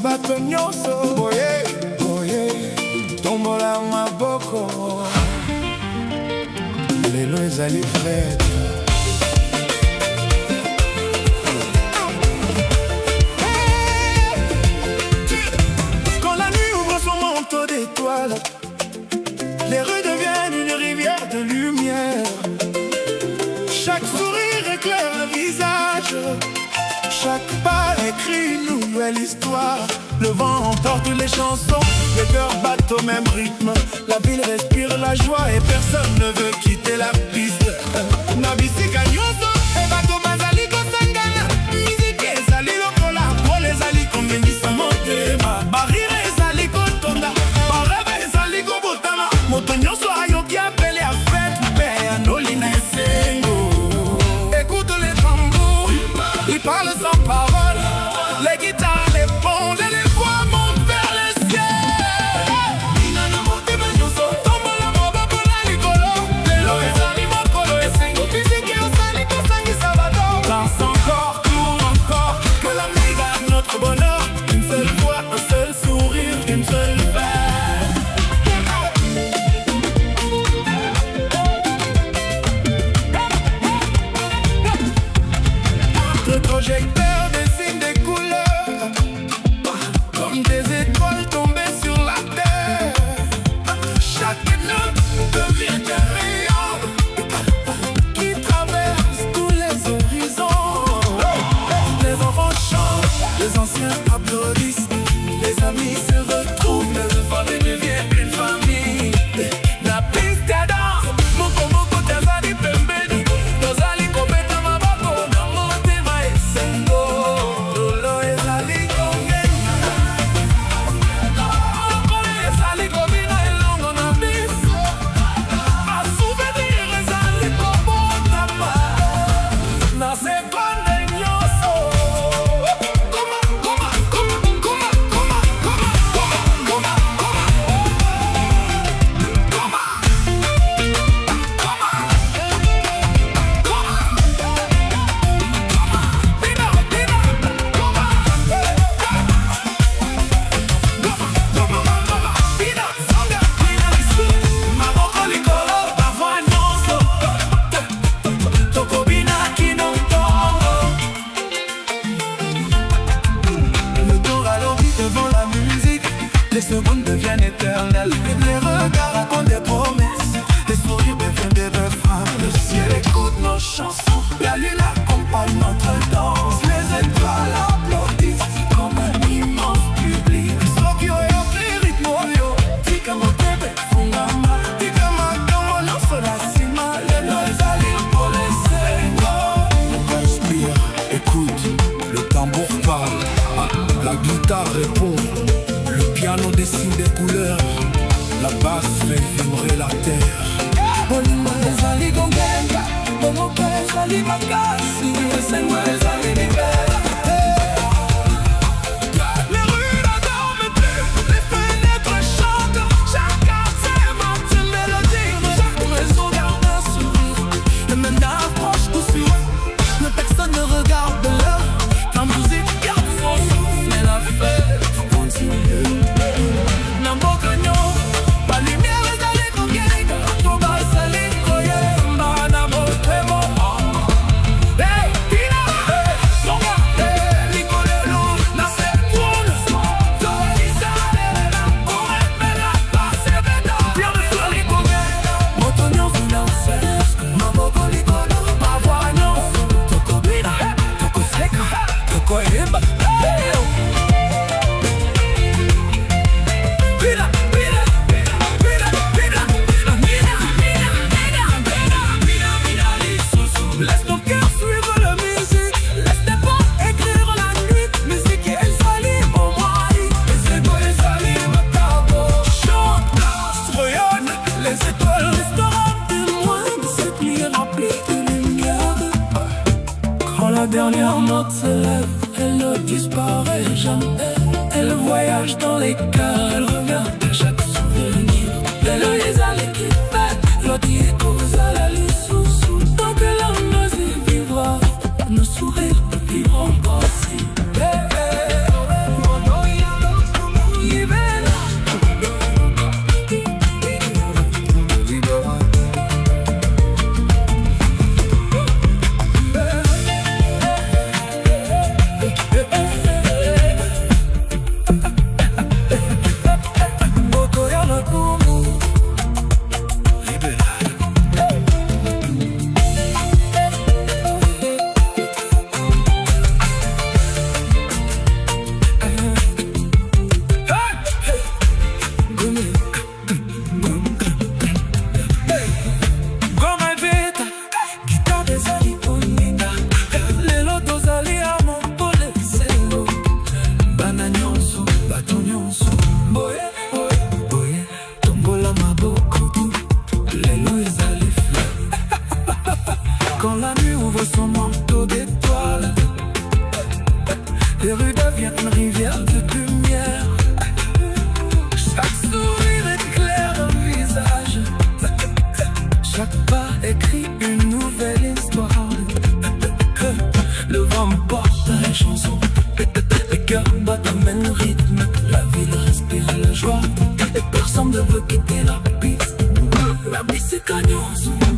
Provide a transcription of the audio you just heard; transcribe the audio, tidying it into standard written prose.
bato nyonso boye boye tombola maboko lelo ezali fête. Quand la nuit ouvre son manteau d'étoiles, les rues deviennent une rivière de lumière. Chaque sourire éclaire le visage, chaque pas écrit une nouvelle histoire. Le vent emporte les chansons, les cœurs battent au même rythme. La ville respire la joie et personne ne veut quitter la piste. Nabisika nyonso, et bato bazali kosangana. Musique ezali lokola, pole ezali kombengisa motema. Barire ezali kotonda, barebe ezali kobotama. Moto nyonso ayoki apele a fête, mpe anoli na esengo. Écoute les tambours, ils parlent sans parole. Les guitares, les bondes et les voix montent vers le ciel. Inana motema nyonso, tombola maboko na likolo. Lelo ezali mokolo esengo, musique osali kosangisa bato. Danse encore, cours encore, que la musique garde notre bonheur. Une seule voix, un seul sourire, une seule fête. Le projecteur dessine des couleurs comme des étoiles tombées sur la terre. Chaque note devient un rayon qui traverse tous les horizons. Les enfants chantent, les anciens applaudissent, les amis se retrouvent, les enfants deviennent une famille. La piste à danse, moko moko tazali pembeni, tozali kobeta maboko na motema esengo. Lolo ezali kongena, mokolo ezali kobina elongo na biso. Ba souvenir ezali kobotama na sekonde nyonso. Koma, koma, koma, koma, koma, koma, koma, koma, le temps ralentit devant la musique, les secondes deviennent éternelles. Les regards racontent des promesses, les sourires deviennent des refrains. Le ciel écoute nos chansons, la lune accompagne notre danse. Les étoiles applaudissent comme un immense public. Soki oyo pri rythme oyo, tika motema fungama, tika makambo nyonso na nsima. Lelo ezali mpona esengo. Respire, écoute, le tambour parle, la guitare répond, le piano dessine des couleurs, la basse fait vibrer la terre. Bolingo ezali gongenga, bomoko ezali makasi, esengo ezali libera. Les rues ne dorment plus, les fenêtres chantent, chacun s'aime une mélodie, chaque maison garde un sourire. Le ménage proche ou sur, mais personne ne regarde l'heure. La musique garde son souffle et la fête continue. Namboka nyonso, ba lumière ezali kokenga, toba ezali koyemba na motema. Hey, Tina, hey, songa, hey, likolelo, na sekoule. Toisa lela, oremela, basebeta. Bien de sur likomela, moto nyonso nyonso. Maboko likolo, ma voix nyonso. Tokobina, tokoseka, tokoyemba. Hey, oh. Pina, pina, pina, pina, pina, pina, pina, pina, pina, pina, pina, lisusu. Laisse ton cœur suivre la musique, laisse tes pas écrire la nuit. Musique ezali bomwari, esengo ezali makabo. Chante, danse, rayonne, les étoiles resteront témoins de cette nuit remplie de lumière. Quand la dernière note s'élève, elle ne disparaît jamais. Elle voyage dans les cœurs, elle revient à chaque souvenir. Lelo ezali kife, loti ekozala lisusu. Tant que la musique vivra, nos sourires vivront aussi. Hey, hey, mono ya ville respire la joie et personne ne veut quitter la piste. La piste c'est gagnant.